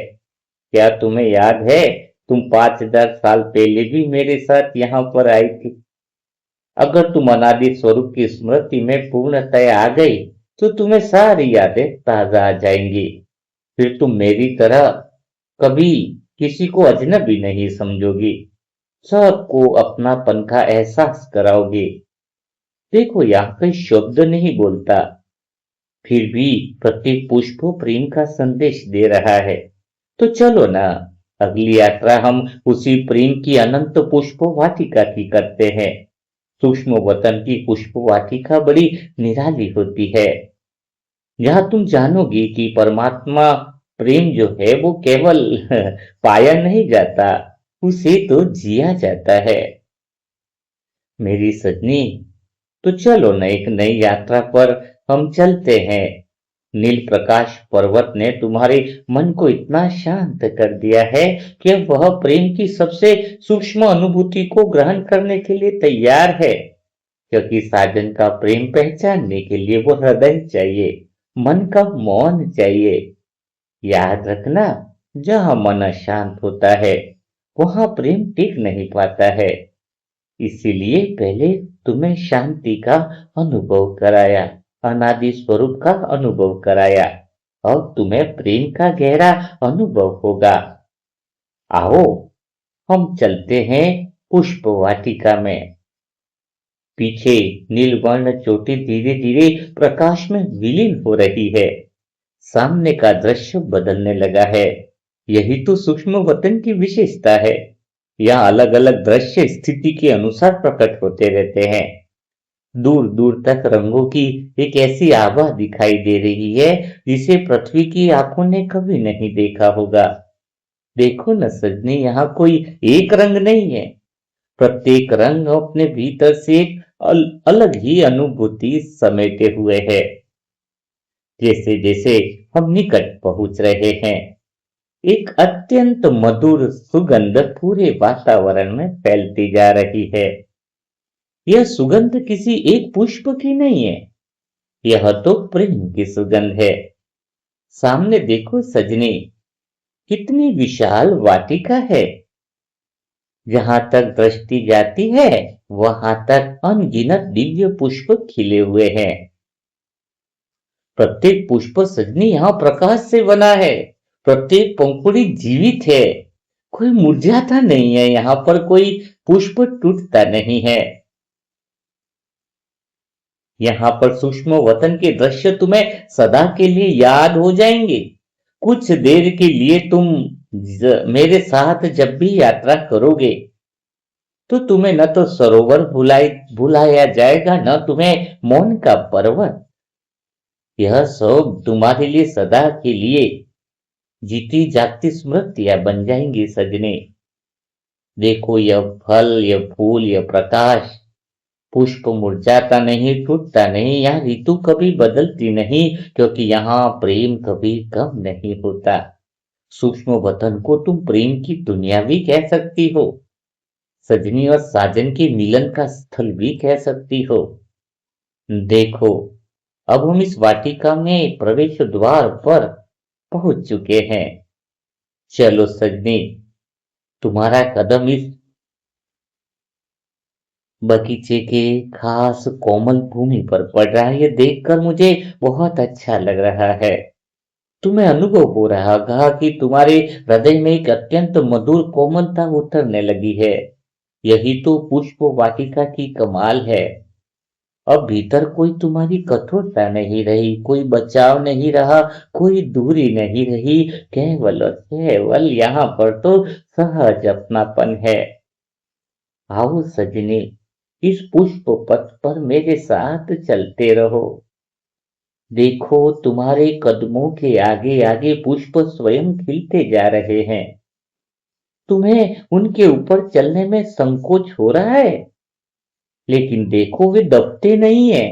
क्या तुम्हें याद है, तुम 5000 साल पहले भी मेरे साथ यहाँ पर आई थी? अगर तुम अनादि स्वरूप की स्मृति में पूर्णतया आ गई, तो तुम्हें सारी यादें ताजा आ जाएंगी। फिर तुम मेरी तरह कभी किसी को अजनबी नहीं समझोगी, सबको अपनापन का एहसास कराओगे। देखो, यहाँ कोई शब्द नहीं बोलता, फिर भी प्रत्येक पुष्प प्रेम का संदेश दे रहा है। तो चलो ना, अगली यात्रा हम उसी प्रेम की अनंत पुष्प वाटिका की करते हैं। सूक्ष्म वतन की पुष्प वाटिका बड़ी निराली होती है। यहाँ तुम जानोगी कि परमात्मा प्रेम जो है वो केवल पाया नहीं जाता, उसे तो जिया जाता है। मेरी सजनी, तो चलो न, एक नई यात्रा पर हम चलते हैं। नील प्रकाश पर्वत ने तुम्हारे मन को इतना शांत कर दिया है कि अब वह प्रेम की सबसे सूक्ष्म अनुभूति को ग्रहण करने के लिए तैयार है। क्योंकि साजन का प्रेम पहचानने के लिए वो हृदय चाहिए, मन का मौन चाहिए। याद रखना, जहां मन अशांत होता है, वहां प्रेम टिक नहीं पाता है। इसीलिए पहले तुम्हें शांति का अनुभव कराया, अनादि स्वरूप का अनुभव कराया। अब तुम्हें प्रेम का गहरा अनुभव होगा। आओ, हम चलते हैं पुष्प वाटिका में। पीछे नीलवर्ण चोटी धीरे धीरे प्रकाश में विलीन हो रही है। सामने का दृश्य बदलने लगा है। यही तो सूक्ष्म वतन की विशेषता है। यहाँ अलग अलग दृश्य स्थिति के अनुसार प्रकट होते रहते हैं। दूर दूर तक रंगों की एक ऐसी आभा दिखाई दे रही है, जिसे पृथ्वी की आंखों ने कभी नहीं देखा होगा। देखो न सजनी, यहाँ कोई एक रंग नहीं है, प्रत्येक रंग अपने भीतर से एक अलग ही अनुभूति समेटे हुए है। जैसे जैसे हम निकट पहुंच रहे हैं, एक अत्यंत मधुर सुगंध पूरे वातावरण में फैलती जा रही है। यह सुगंध किसी एक पुष्प की नहीं है, यह तो प्रेम की सुगंध है। सामने देखो सजनी, कितनी विशाल वाटिका है। जहां तक दृष्टि जाती है, वहां तक अनगिनत दिव्य पुष्प खिले हुए हैं। प्रत्येक पुष्प सजनी यहाँ प्रकाश से बना है। प्रत्येक पंखुड़ी जीवित है। कोई मुरझाता नहीं है, यहाँ पर कोई पुष्प टूटता नहीं है। यहाँ पर सूक्ष्म वतन के दृश्य तुम्हें सदा के लिए याद हो जाएंगे। कुछ देर के लिए तुम मेरे साथ जब भी यात्रा करोगे, तो तुम्हें न तो सरोवर भुलाया जाएगा, न तुम्हें मौन का पर्वत। यह सब तुम्हारे लिए सदा के लिए जीती जागती स्मृतियां बन जाएंगी सजने। देखो, यह फल, यह फूल, यह प्रकाश, पुष्प मुरझाता नहीं, टूटता नहीं। यहाँ ऋतु कभी बदलती नहीं, क्योंकि यहाँ प्रेम कभी कम नहीं होता। सूक्ष्म वतन को तुम प्रेम की दुनिया भी कह सकती हो, सजनी और साजन के मिलन का स्थल भी कह सकती हो। देखो, अब हम इस वाटिका में प्रवेश द्वार पर पहुंच चुके हैं। चलो सजनी, तुम्हारा कदम इस बगीचे के खास कोमल भूमि पर पड़ रहा है। ये देखकर मुझे बहुत अच्छा लग रहा है। तुम्हें अनुभव हो रहा होगा कि तुम्हारे हृदय में एक अत्यंत मधुर कोमलता उतरने लगी है। यही तो पुष्प वाटिका की कमाल है। अब भीतर कोई तुम्हारी कठोरता नहीं रही, कोई बचाव नहीं रहा, कोई दूरी नहीं रही। केवल और केवल यहाँ पर तो सहज अपनापन है। आओ सजनी, इस पुष्प पथ पर मेरे साथ चलते रहो। देखो, तुम्हारे कदमों के आगे आगे पुष्प स्वयं खिलते जा रहे हैं। तुम्हें उनके ऊपर चलने में संकोच हो रहा है, लेकिन देखो, वे दबते नहीं है,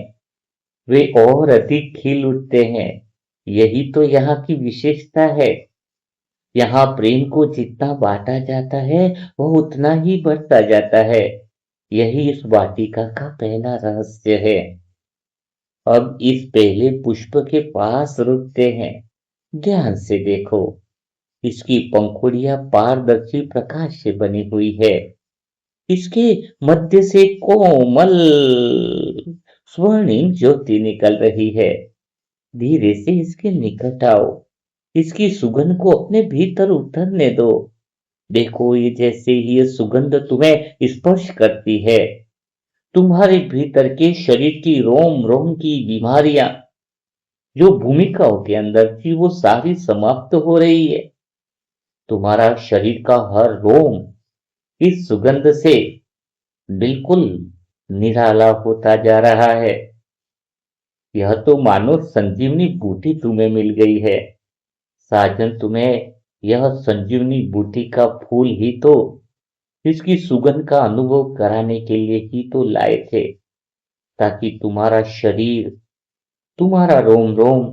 वे और अधिक खिल उठते हैं। यही तो यहाँ की विशेषता है। यहाँ प्रेम को जितना बांटा जाता है, वह उतना ही बढ़ता जाता है। यही इस वाटिका का पहला रहस्य है। अब इस पहले पुष्प के पास रुकते हैं। ध्यान से देखो, इसकी पंखुड़ियां पारदर्शी प्रकाश से बनी हुई है। इसके मध्य से कोमल स्वर्णिम ज्योति निकल रही है। धीरे से इसके निकट आओ, इसकी सुगंध को अपने भीतर उतरने दो। देखो, ये जैसे ही ये सुगंध तुम्हें स्पर्श करती है, तुम्हारे भीतर के शरीर की रोम रोम की बीमारियां, जो भूमिकाओं के अंदर थी, वो सारी समाप्त हो रही है। तुम्हारा शरीर का हर रोम इस सुगंध से बिल्कुल निराला होता जा रहा है। यह तो मानो संजीवनी बूटी तुम्हें मिल गई है। साजन, तुम्हें यह संजीवनी बूटी का फूल ही तो इसकी सुगंध का अनुभव कराने के लिए ही तो लाए थे, ताकि तुम्हारा शरीर, तुम्हारा रोम रोम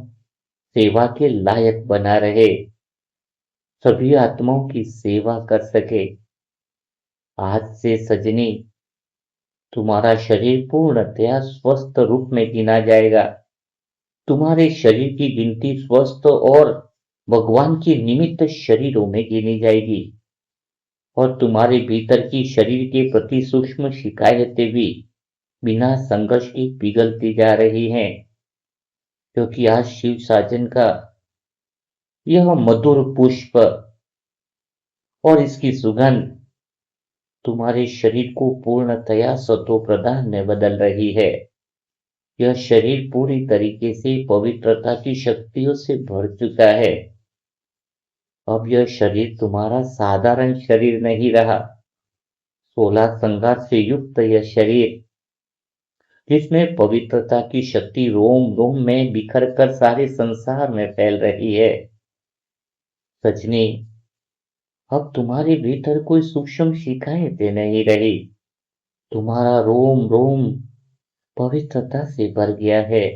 सेवा के लायक बना रहे, सभी आत्माओं की सेवा कर सके। आज से सजनी, तुम्हारा शरीर पूर्णतया स्वस्थ रूप में गिना जाएगा। तुम्हारे शरीर की गिनती स्वस्थ और भगवान के निमित्त शरीरों में गिनी जाएगी। और तुम्हारे भीतर की शरीर के प्रति सूक्ष्म शिकायतें भी बिना संघर्ष की पिघलती जा रही हैं, क्योंकि आज शिव साजन का यह मधुर पुष्प और इसकी सुगंध तुम्हारे शरीर को पूर्णतया सतो प्रधान में बदल रही है। यह शरीर पूरी तरीके से पवित्रता की शक्तियों से भर चुका है। अब यह शरीर तुम्हारा साधारण शरीर नहीं रहा। 16 संगार से युक्त यह शरीर, जिसमें पवित्रता की शक्ति रोम रोम में बिखर कर सारे संसार में फैल रही है। सजनी, अब तुम्हारे भीतर कोई सूक्ष्म शिकायतें नहीं रही। तुम्हारा रोम रोम पवित्रता से भर गया है।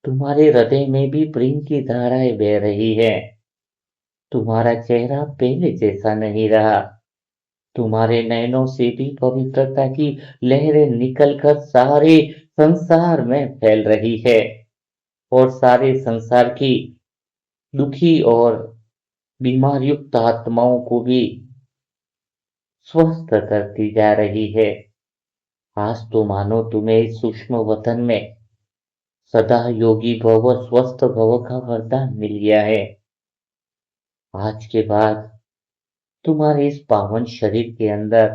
तुम्हारे हृदय में भी प्रेम की धाराएं बह रही है। तुम्हारा चेहरा पहले जैसा नहीं रहा। तुम्हारे नैनों से भी पवित्रता की लहरें निकलकर सारे संसार में फैल रही है और सारे संसार की दुखी और बीमार युक्त आत्माओं को भी स्वस्थ करती जा रही है। आज तो मानो तुम्हें इस सूक्ष्म वतन में सदा योगी भव स्वस्थ भव का वरदान मिल गया है। आज के बाद तुम्हारे इस पावन शरीर के अंदर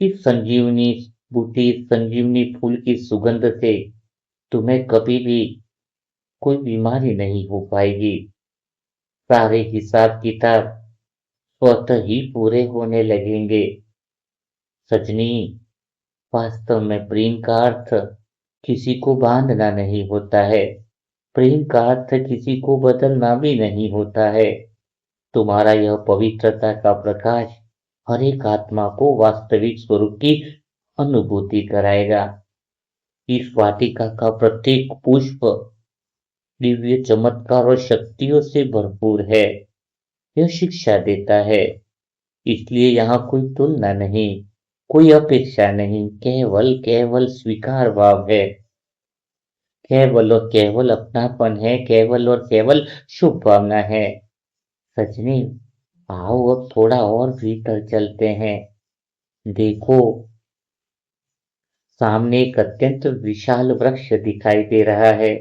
इस संजीवनी बूटी संजीवनी फूल की सुगंध से तुम्हें कभी भी कोई बीमारी नहीं हो पाएगी। सारे हिसाब किताब स्वतः ही पूरे होने लगेंगे। सजनी, वास्तव में प्रेम का अर्थ किसी को बांधना नहीं होता है। प्रेम का अर्थ किसी को बदलना भी नहीं होता है। तुम्हारा यह पवित्रता का प्रकाश हर एक आत्मा को वास्तविक स्वरूप की अनुभूति कराएगा। इस वाटिका का प्रत्येक पुष्प दिव्य चमत्कार और शक्तियों से भरपूर है। यह शिक्षा देता है। इसलिए यहाँ कोई तुलना नहीं, कोई अपेक्षा नहीं, केवल केवल स्वीकार भाव है। केवल और केवल अपनापन है, केवल और केवल शुभ भावना है। सजनी, आओ अब थोड़ा और भीतर चलते हैं। देखो, सामने एक अत्यंत विशाल वृक्ष दिखाई दे रहा है।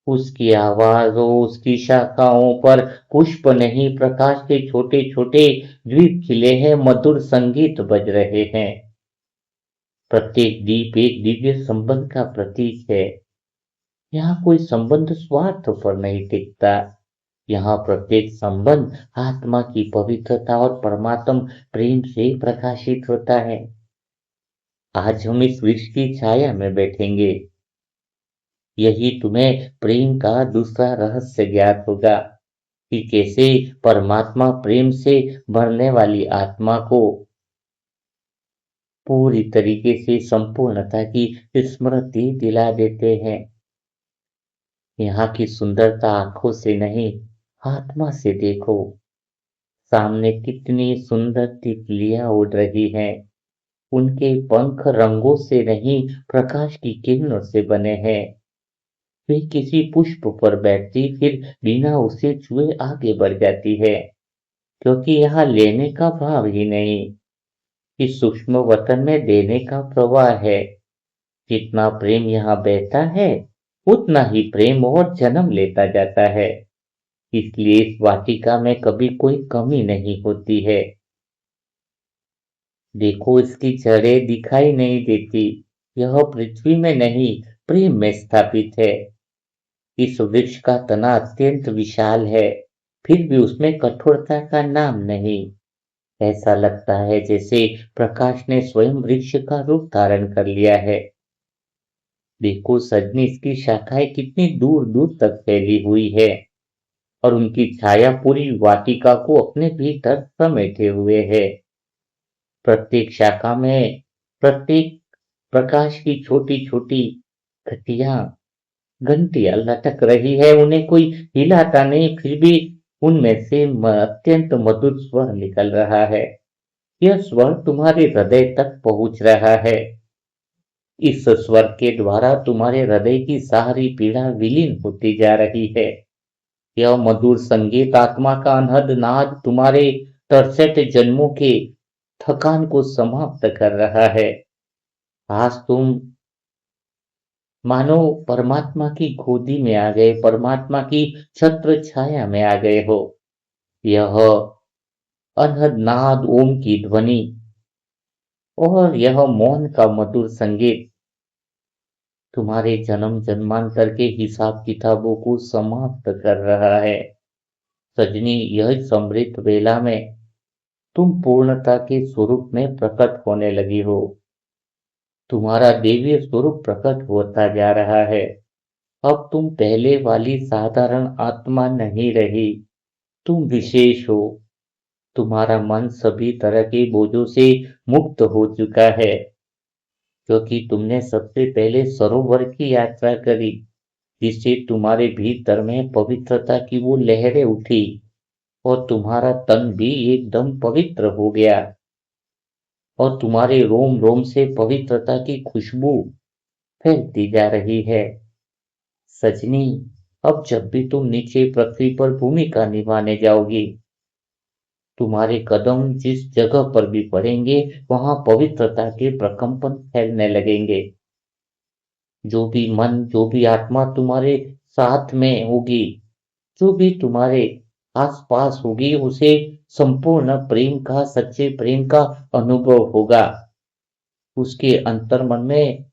उसकी आवाज़ों, उसकी शाखाओं पर पुष्प नहीं, प्रकाश के छोटे छोटे द्वीप खिले हैं, मधुर संगीत बज रहे हैं। प्रत्येक दीप एक दिव्य संबंध का प्रतीक है। यहाँ कोई संबंध स्वार्थ पर नहीं टिकता। यहाँ प्रत्येक संबंध आत्मा की पवित्रता और परमात्म प्रेम से प्रकाशित होता है। आज हम इस वृक्ष की छाया में बैठेंगे। यही तुम्हें प्रेम का दूसरा रहस्य ज्ञात होगा कि कैसे परमात्मा प्रेम से भरने वाली आत्मा को पूरी तरीके से संपूर्णता की स्मृति दिला देते हैं। यहाँ की सुंदरता आंखों से नहीं, आत्मा से देखो। सामने कितनी सुंदर तितलियां उड़ रही हैं। उनके पंख रंगों से नहीं, प्रकाश की किरणों से बने हैं। वे किसी पुष्प पर बैठती फिर बिना उसे छुए आगे बढ़ जाती है, क्योंकि यहाँ लेने का भाव ही नहीं, इस सूक्ष्म वतन में देने का प्रवाह है। जितना प्रेम यहाँ बहता है, उतना ही प्रेम और जन्म लेता जाता है। इसलिए इस वाटिका में कभी कोई कमी नहीं होती है। देखो, इसकी जड़ें दिखाई नहीं देती। यह पृथ्वी में नहीं, प्रेम में स्थापित है। इस वृक्ष का तना अत्यंत विशाल है, फिर भी उसमें कठोरता का नाम नहीं। ऐसा लगता है जैसे प्रकाश ने स्वयं वृक्ष का रूप धारण कर लिया है। देखो सजनी, इसकी शाखाएं कितनी दूर दूर तक फैली हुई है और उनकी छाया पूरी वाटिका को अपने भीतर समेटे हुए है। प्रत्येक शाखा में प्रत्येक प्रकाश की छोटी छोटी घटिया घंटियां लटक रही है। उन्हें कोई हिलाता नहीं, फिर भी उनमें से अत्यंत मधुर स्वर निकल रहा है। यह स्वर तुम्हारे हृदय तक पहुंच रहा है। इस स्वर के द्वारा तुम्हारे हृदय की सारी पीड़ा विलीन होती जा रही है। यह मधुर संगीत आत्मा का अनहद नाद तुम्हारे 63 जन्मों के थकान को समाप्त कर रहा है। आज तुम मानो परमात्मा की गोदी में आ गए, परमात्मा की छत्र छाया में आ गए हो। यह अनहद नाद ओम की ध्वनि और यह मौन का मधुर संगीत तुम्हारे जन्म जन्मांतर के हिसाब किताबों को समाप्त कर रहा है। सजनी, यह समृद्ध वेला में तुम पूर्णता के स्वरूप में प्रकट होने लगी हो। तुम्हारा देवीय स्वरूप प्रकट होता जा रहा है। अब तुम पहले वाली साधारण आत्मा नहीं रही, तुम विशेष हो। तुम्हारा मन सभी तरह के बोझों से मुक्त हो चुका है, क्योंकि तुमने सबसे पहले सरोवर की यात्रा करी, जिससे तुम्हारे भीतर में पवित्रता की वो लहरें उठी और तुम्हारा तन भी एकदम पवित्र हो गया और तुम्हारे रोम रोम से पवित्रता की खुशबू फैलती जा रही है। सजनी, अब जब भी तुम नीचे पृथ्वी पर भूमिका निभाने जाओगी, तुम्हारे कदम जिस जगह पर भी पड़ेंगे, वहां पवित्रता के प्रकंपन फैलने लगेंगे। जो भी मन, जो भी आत्मा तुम्हारे साथ में होगी, जो भी तुम्हारे आसपास होगी, उसे संपूर्ण प्रेम का, सच्चे प्रेम का अनुभव होगा। उसके अंतर्मन में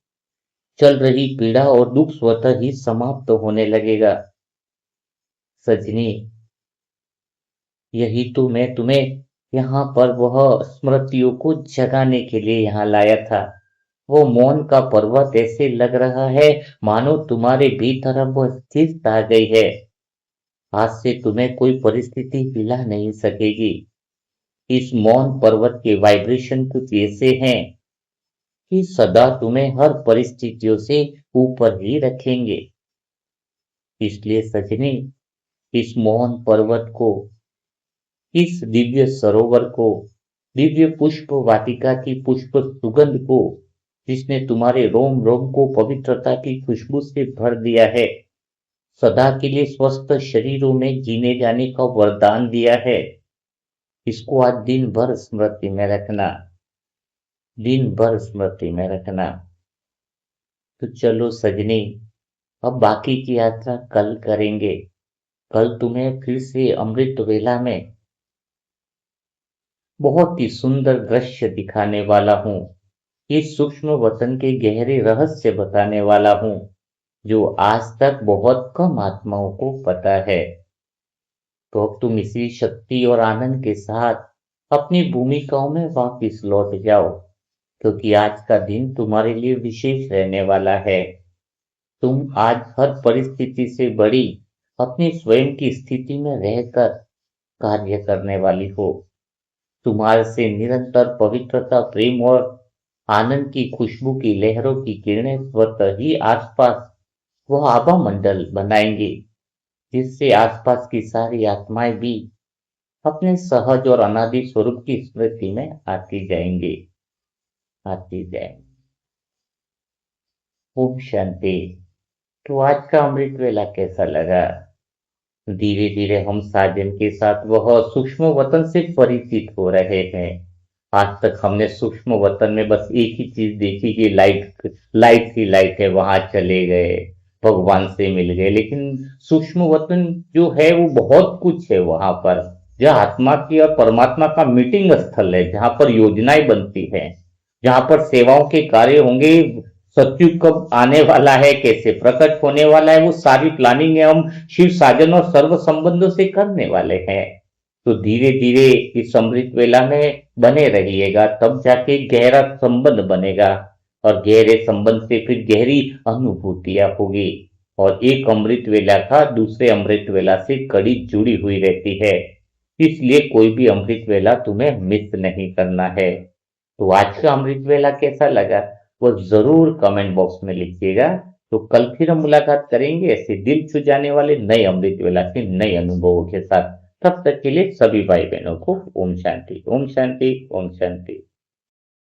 चल रही पीड़ा और दुख स्वतः ही समाप्त होने लगेगा। सजनी, यही तो मैं तुम्हें यहाँ पर वह स्मृतियों को जगाने के लिए यहाँ लाया था। वो मौन का पर्वत ऐसे लग रहा है मानो तुम्हारे भीतर अब वह स्थिरता आ गई है। आज से तुम्हें कोई परिस्थिति हिला नहीं सकेगी। इस मौन पर्वत के वाइब्रेशन कुछ ऐसे हैं कि सदा तुम्हें हर परिस्थितियों से ऊपर ही रखेंगे। इसलिए सजनी, इस मौन पर्वत को, इस दिव्य सरोवर को, दिव्य पुष्प वाटिका की पुष्प सुगंध को, जिसने तुम्हारे रोम रोम को पवित्रता की खुशबू से भर दिया है, सदा के लिए स्वस्थ शरीरों में जीने जाने का वरदान दिया है, इसको आज दिन भर स्मृति में रखना, दिन भर स्मृति में रखना। तो चलो सजनी, अब बाकी की यात्रा कल करेंगे। कल तुम्हें फिर से अमृत वेला में बहुत ही सुंदर दृश्य दिखाने वाला हूँ। इस सूक्ष्म वतन के गहरे रहस्य बताने वाला हूँ, जो आज तक बहुत कम आत्माओं को पता है। तो अब तुम इसी शक्ति और आनंद के साथ अपनी भूमिकाओं में वापस लौट जाओ, क्योंकि आज का दिन तुम्हारे लिए विशेष रहने वाला है। तुम आज हर परिस्थिति से बड़ी अपनी स्वयं की स्थिति में रहकर कार्य करने वाली हो। तुम्हारे से निरंतर पवित्रता, प्रेम और आनंद की खुशबू की लहरों की किरणें स्वतः ही आसपास वह आभा मंडल बनाएंगी, जिससे आसपास की सारी आत्माएं भी अपने सहज और अनादि स्वरूप की स्मृति में आती जाएंगी, आती जाएंगी। ओम शांति। तो आज का अमृत वेला कैसा लगा? धीरे धीरे हम साजन के साथ वह सूक्ष्म वतन से परिचित हो रहे हैं। आज तक हमने सूक्ष्म वतन में बस एक ही चीज देखी कि लाइट, लाइट ही लाइट है, वहां चले गए, भगवान से मिल गए। लेकिन सूक्ष्म वतन जो है वो बहुत कुछ है वहां पर, जहाँ आत्मा की और परमात्मा का मीटिंग स्थल है, जहाँ पर योजनाएं बनती हैं, जहाँ पर सेवाओं के कार्य होंगे। सत्युग कब आने वाला है, कैसे प्रकट होने वाला है, वो सारी प्लानिंग हम शिव साजन और सर्व संबंधों से करने वाले हैं। तो धीरे धीरे इस अमृत वेला में बने रहिएगा, तब जाके गहरा संबंध बनेगा और गहरे संबंध से फिर गहरी अनुभूतियां होगी। और एक अमृत वेला का दूसरे अमृत वेला से कड़ी जुड़ी हुई रहती है, इसलिए कोई भी अमृत वेला तुम्हें मिस नहीं करना है। तो आज का अमृत वेला कैसा लगा, वो जरूर कमेंट बॉक्स में लिखिएगा। तो कल फिर हम मुलाकात करेंगे ऐसे दिल छू जाने वाले नए अमृत वेला के नए अनुभवों के साथ। तब तक के लिए सभी भाई बहनों को ओम शांति, ओम शांति, ओम शांति।